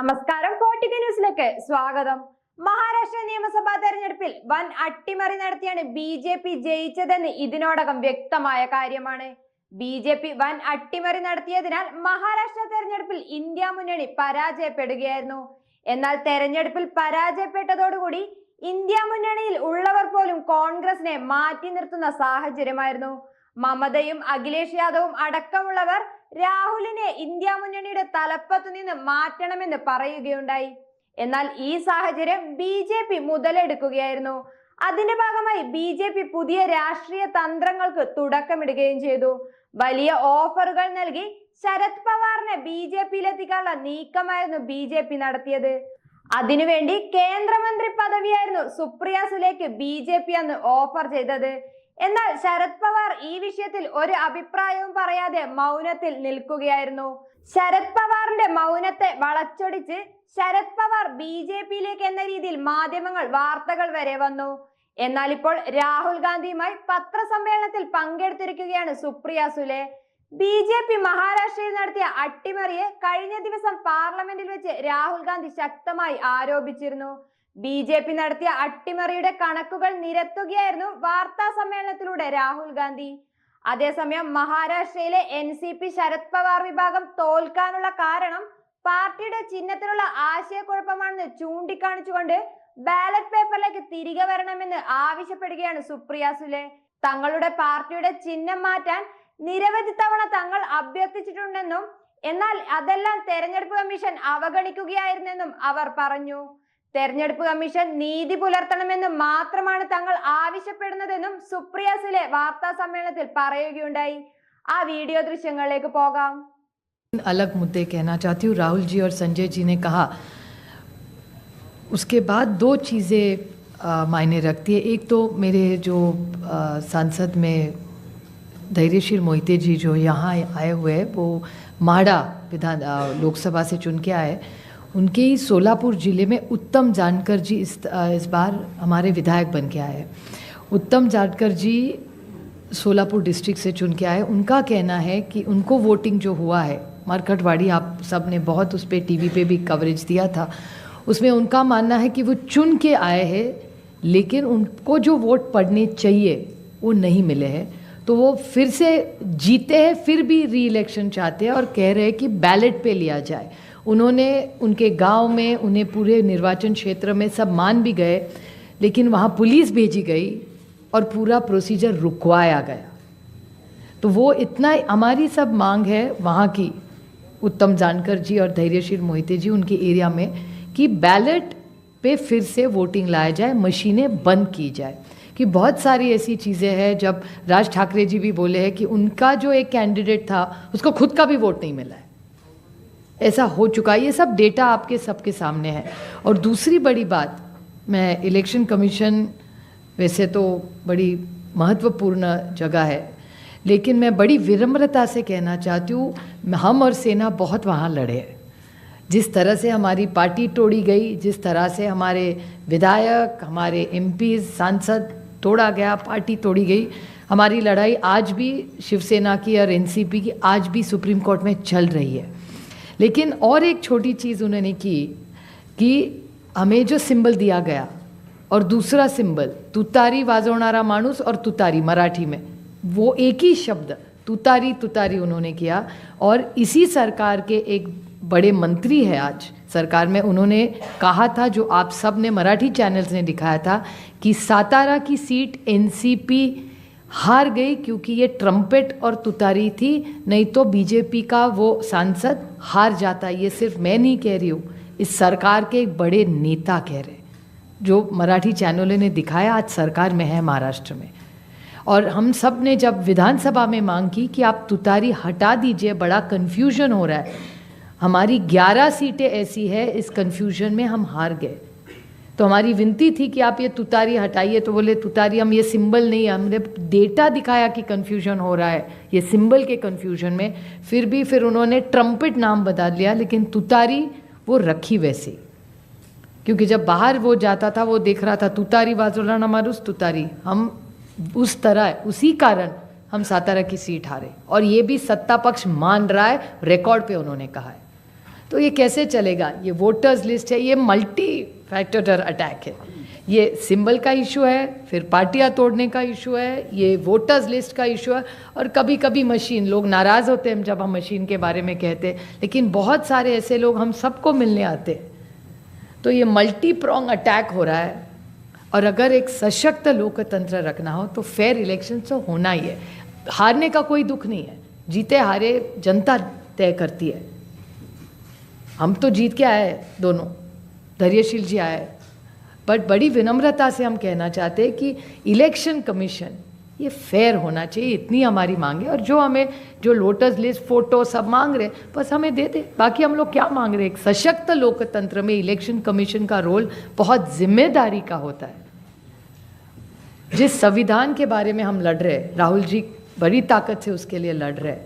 നമസ്കാരം. ഫോർട്ടിക്ക ന്യൂസിലേക്ക് സ്വാഗതം. മഹാരാഷ്ട്ര നിയമസഭാ തെരഞ്ഞെടുപ്പിൽ വൻ അട്ടിമറി നടത്തിയാണ് BJP ജയിച്ചതെന്ന് ഇതിനോടകം വ്യക്തമായ കാര്യമാണ്. BJP വൻ അട്ടിമറി നടത്തിയതിനാൽ മഹാരാഷ്ട്ര തെരഞ്ഞെടുപ്പിൽ ഇന്ത്യ മുന്നണി പരാജയപ്പെടുകയായിരുന്നു. എന്നാൽ തെരഞ്ഞെടുപ്പിൽ പരാജയപ്പെട്ടതോടുകൂടി ഇന്ത്യ മുന്നണിയിൽ ഉള്ളവർ പോലും കോൺഗ്രസിനെ മാറ്റി നിർത്തുന്ന സാഹചര്യമായിരുന്നു. മമതയും അഖിലേഷ് യാദവും അടക്കമുള്ളവർ രാഹുലിനെ ഇന്ത്യ മുന്നണിയുടെ തലപ്പത്തു നിന്ന് മാറ്റണമെന്ന് പറയുകയുണ്ടായി. എന്നാൽ ഈ സാഹചര്യം BJP മുതലെടുക്കുകയായിരുന്നു. അതിന്റെ ഭാഗമായി BJP പുതിയ രാഷ്ട്രീയ തന്ത്രങ്ങൾക്ക് തുടക്കമിടുകയും ചെയ്തു. വലിയ ഓഫറുകൾ നൽകി ശരത് പവാറിനെ BJPയിലെത്തിക്കാനുള്ള നീക്കമായിരുന്നു BJP നടത്തിയത്. അതിനുവേണ്ടി കേന്ദ്രമന്ത്രി പദവിയായിരുന്നു സുപ്രിയ സുലെക്ക് BJP അന്ന് ഓഫർ ചെയ്തത്. എന്നാൽ ശരത് പവാർ ഈ വിഷയത്തിൽ ഒരു അഭിപ്രായവും പറയാതെ മൗനത്തിൽ നിൽക്കുകയായിരുന്നു. ശരത് പവാറിന്റെ മൗനത്തെ വളച്ചൊടിച്ച് ശരത് പവാർ BJPയിലേക്ക് എന്ന രീതിയിൽ മാധ്യമങ്ങൾ വാർത്തകൾ വരെ വന്നു. എന്നാൽ ഇപ്പോൾ രാഹുൽ ഗാന്ധിയുമായി പത്രസമ്മേളനത്തിൽ പങ്കെടുത്തിരിക്കുകയാണ് സുപ്രിയ സുലെ. BJP മഹാരാഷ്ട്രയിൽ നടത്തിയ അട്ടിമറിയെ കഴിഞ്ഞ ദിവസം പാർലമെന്റിൽ വെച്ച് രാഹുൽ ഗാന്ധി ശക്തമായി ആരോപിച്ചിരുന്നു. BJP നടത്തിയ അട്ടിമറിയുടെ കണക്കുകൾ നിരത്തുകയായിരുന്നു വാർത്താ സമ്മേളനത്തിലൂടെ രാഹുൽ ഗാന്ധി. അതേസമയം മഹാരാഷ്ട്രയിലെ NCP ശരത് പവാർ വിഭാഗം തോൽക്കാനുള്ള കാരണം പാർട്ടിയുടെ ചിഹ്നത്തിലുള്ള ആശയക്കുഴപ്പമാണെന്ന് ചൂണ്ടിക്കാണിച്ചുകൊണ്ട് ബാലറ്റ് പേപ്പറിലേക്ക് തിരികെ വരണമെന്ന് ആവശ്യപ്പെടുകയാണ് സുപ്രിയ സുലെ. തങ്ങളുടെ പാർട്ടിയുടെ ചിഹ്നം മാറ്റാൻ നിരവധി തവണ തങ്ങൾ അഭ്യർത്ഥിച്ചിട്ടുണ്ടെന്നും എന്നാൽ അതെല്ലാം തെരഞ്ഞെടുപ്പ് കമ്മീഷൻ അവഗണിക്കുകയായിരുന്നെന്നും അവർ പറഞ്ഞു. തെരഞ്ഞെടുപ്പ് കമ്മീഷൻ നീതി പുലർത്തണമെന്ന് മാത്രമാണ് തങ്ങൾ ആവശ്യപ്പെടുന്നതെന്നും സുപ്രിയ സുലെ വാർത്താ സമ്മേളനത്തിൽ പറയുകയുണ്ടായി. ആ വീഡിയോ ദൃശ്യങ്ങളിലേക്ക് പോകാം. अलग मुद्दे कहना चाहती हूँ. राहुल जी और संजय जी ने कहा, उसके बाद दो चीज़ें मायने रखती है. एक तो मेरे जो सांसद में धैर्यशील मोहिते जी जो यहाँ आए हुए हैं, वो माड़ा लोकसभा से चुन के आए. उनके ही सोलापुर ज़िले में उत्तम जानकर जी इस बार हमारे विधायक बन के आए. उत्तम जानकर जी सोलापुर डिस्ट्रिक्ट से चुन के आए. उनका कहना है कि उनको वोटिंग जो हुआ है मरकटवाड़ी, आप सब ने बहुत उस पर TV पे भी कवरेज दिया था, उसमें उनका मानना है कि वो चुन के आए हैं लेकिन उनको जो वोट पड़ने चाहिए वो नहीं मिले हैं. तो वो फिर से जीते हैं, फिर भी री इलेक्शन चाहते हैं और कह रहे हैं कि बैलेट पे लिया जाए. उन्होंने उनके गांव में उन्हें पूरे निर्वाचन क्षेत्र में सब मान भी गए, लेकिन वहाँ पुलिस भेजी गई और पूरा प्रोसीजर रुकवाया गया. तो वो इतना हमारी सब मांग है वहाँ की, उत्तम जानकर जी और धैर्यशील मोहिते जी उनके एरिया में, कि बैलेट पे फिर से वोटिंग लाया जाए, मशीनें बंद की जाए. कि बहुत सारी ऐसी चीज़ें हैं, जब राज ठाकरे जी भी बोले हैं कि उनका जो एक कैंडिडेट था उसको खुद का भी वोट नहीं मिला है. ऐसा हो चुका है. ये सब डेटा आपके सबके सामने है. और दूसरी बड़ी बात, मैं इलेक्शन कमीशन वैसे तो बड़ी महत्वपूर्ण जगह है, लेकिन मैं बड़ी विनम्रता से कहना चाहती हूँ, हम और सेना बहुत वहाँ लड़े हैं. जिस तरह से हमारी पार्टी तोड़ी गई, जिस तरह से हमारे विधायक, हमारे MP, सांसद तोड़ा गया, पार्टी तोड़ी गई, हमारी लड़ाई आज भी शिवसेना की और NCP की आज भी सुप्रीम कोर्ट में चल रही है. लेकिन और एक छोटी चीज़ उन्होंने की कि हमें जो सिंबल दिया गया और दूसरा सिंबल तुतारी वाजवणारा माणूस और तुतारी मराठी में, वो एक ही शब्द तुतारी तुतारी उन्होंने किया. और इसी सरकार के एक बड़े मंत्री है आज सरकार में, उन्होंने कहा था, जो आप सब ने मराठी चैनल्स ने दिखाया था, कि सातारा की सीट NCP हार गई क्योंकि ये ट्रम्पेट और तुतारी थी, नहीं तो BJP का वो सांसद हार जाता. ये सिर्फ मैं नहीं कह रही हूँ, इस सरकार के एक बड़े नेता कह रहे, जो मराठी चैनलों ने दिखाया आज सरकार में है महाराष्ट्र में. और हम सब ने जब विधानसभा में मांग की कि आप तुतारी हटा दीजिए, बड़ा कन्फ्यूजन हो रहा है. हमारी 11 सीटें ऐसी है, इस कन्फ्यूजन में हम हार गए. तो हमारी विनती थी कि आप ये तुतारी हटाइए. तो बोले तुतारी हम ये सिंबल नहीं, हमने डेटा दिखाया कि कन्फ्यूजन हो रहा है ये सिंबल के कन्फ्यूजन में. फिर उन्होंने ट्रम्पेट नाम बदल लिया, लेकिन तुतारी वो रखी वैसे, क्योंकि जब बाहर वो जाता था वो देख रहा था तुतारी वाजवणारा माणूस तुतारी. हम उस तरह, उसी कारण हम सातारा की सीट हारे और ये भी सत्ता पक्ष मान रहा है, रिकॉर्ड पे उन्होंने कहा है. तो ये कैसे चलेगा? ये वोटर्स लिस्ट है, ये मल्टी फैक्टर अटैक है। ये सिंबल का इशू है, फिर पार्टियां तोड़ने का इशू है, ये वोटर्स लिस्ट का इशू है, और कभी कभी मशीन। लोग नाराज़ होते हैं जब हम मशीन के बारे में कहते हैं, लेकिन बहुत सारे ऐसे लोग हम सबको मिलने आते हैं। तो ये मल्टी प्रोंग अटैक हो रहा है। और अगर एक सशक्त लोकतंत्र रखना हो तो फेयर इलेक्शन तो होना ही है। हारने का कोई दुख नहीं है, जीते हारे जनता तय करती है। हम तो जीत के आए दोनों, धैर्यशील जी आए, बट बड़ी विनम्रता से हम कहना चाहते हैं कि इलेक्शन कमीशन ये फेयर होना चाहिए, इतनी हमारी मांग है। और जो हमें जो लोटस लिस्ट फोटो सब मांग रहे बस हमें दे दे, बाकी हम लोग क्या मांग रहे हैं? एक सशक्त लोकतंत्र में इलेक्शन कमीशन का रोल बहुत जिम्मेदारी का होता है। जिस संविधान के बारे में हम लड़ रहे हैं, राहुल जी बड़ी ताकत से उसके लिए लड़ रहे हैं।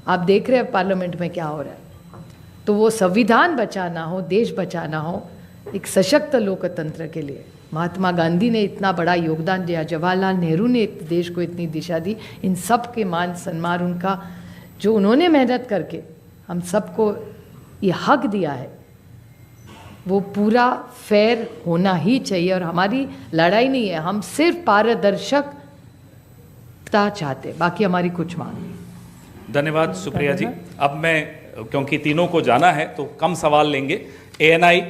आप देख रहे हैं पार्लियामेंट में क्या हो रहा है। तो वो संविधान बचाना हो, देश बचाना हो, एक सशक्त लोकतंत्र के लिए महात्मा गांधी ने इतना बड़ा योगदान दिया, जवाहरलाल नेहरू ने देश को इतनी दिशा दी। इन सब के मान सम्मान, उनका जो उन्होंने मेहनत करके हम सबको ये हक दिया है, वो पूरा फेयर होना ही चाहिए। और हमारी लड़ाई नहीं है, हम सिर्फ पारदर्शकता चाहते, बाकी हमारी कुछ मांग नहीं। धन्यवाद सुप्रिया जी। अब मैं, क्योंकि तीनों को जाना है तो कम सवाल लेंगे। ANI